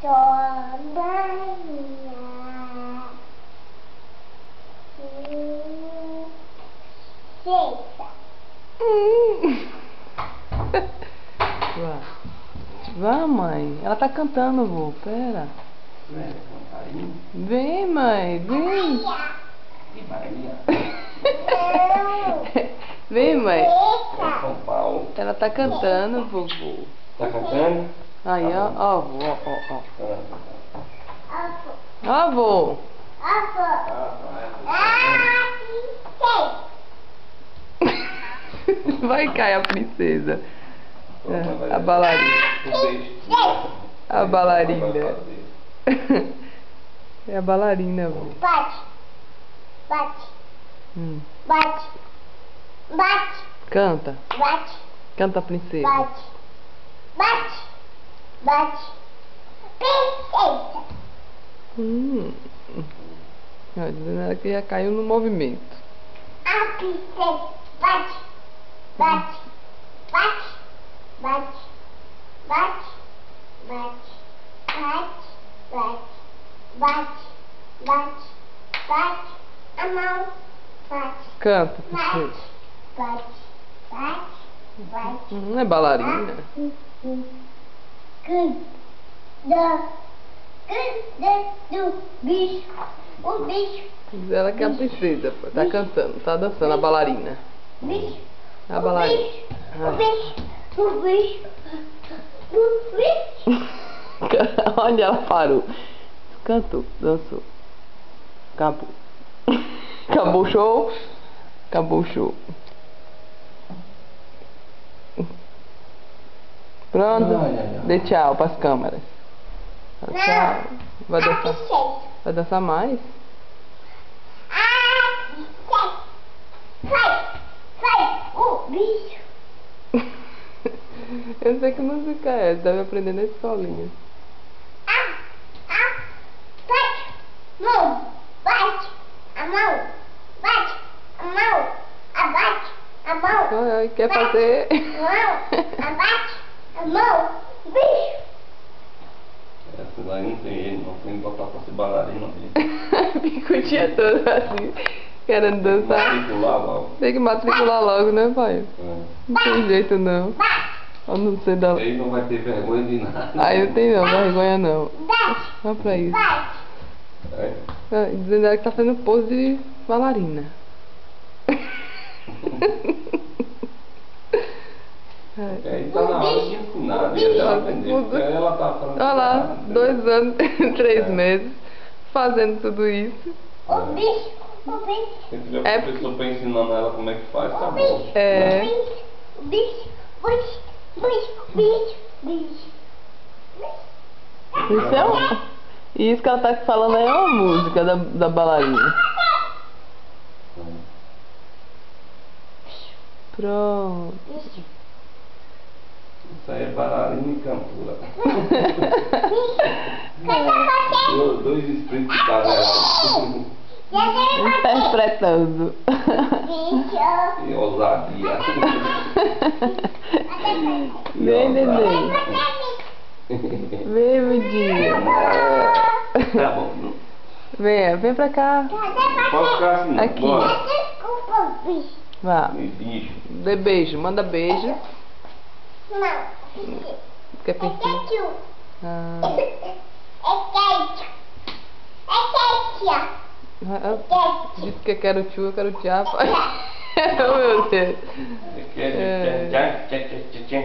Vá. Vá, mãe. Ela tá cantando, vô. Pera. Vem, mãe. Vem. Vem, mãe. Ela tá cantando, vovô. Tá cantando? Aí, ó. Ó, vô. Ó, ó. Ó, vô. Vai cair a princesa. A bailarina. A bailarina. É a bailarina, vô. Bate. Bate. Bate. Bate. Canta. Bate. Canta a princesa. Bate. Bate. Bate. Princesa. Ó, dizendo ela que já caiu no movimento. A princesa. Bate. Bate. Bate. Bate. Bate. Bate. Bate. Bate. Bate. Bate. Bate. A mão. Bate. Canta, princesa. Bate. Bate. Bate. Não é bailarina. Cuida do bicho. O bicho. Diz ela que é a princesa, pô. Tá cantando, tá dançando a bailarina. Bicho. A bailarina. O bicho. O bicho. O bicho. Onde ela parou? Cantou, dançou. Acabou. Acabou o show. Acabou o show. Pronto? Dê tchau pras câmeras. Tchau. Vai dançar? Vai dançar mais? Sai, o bicho. Eu não sei que música é essa, deve aprender na escolinha. Bate, mão, bate, a mão, bate, a mão, abate, a mão. Ai, quer fazer? Mão, abate, a mão, bicho. Essa daí não tem ele, não tem que botar pra ser bailarina. Fica o dia todo assim, querendo dançar. Matricular logo. Tem que matricular logo, né, pai? Não tem jeito não. Eu não sei da... Ele não vai ter vergonha de nada. Aí não tem não, vergonha não. Olha pra isso. É. Dizendo ela que tá fazendo pose de bailarina. Aí tá na hora de ensinar, de ela aprender. Porque ela tá falando. Olha lá, 2 anos, 3 meses, fazendo tudo isso. O bicho, o bicho. Se tiver professor pra ensinando ela como é que faz, tá bom. É. O bicho, bicho, bicho, bicho, bicho. Isso é um... E isso que ela tá falando aí é uma música da bailarina. Pronto. Isso aí é bailarina e cantora. Dois espíritos de bailarina. Interpretando. E ousadia. Vem, neném. Vem, Midinho. Tá bom. Vem pra cá. Pode ficar assim, Aqui. bora. Desculpa, bicho. Vá. Bicho. Dê beijo, manda beijo. Não. Quer pensar? Ketchup. Ah. É ketchup. É ketchup. Disse que eu quero tchu, eu quero tchá. Oh, meu Deus. Tchau, tchau, tchau, tchau, tchau.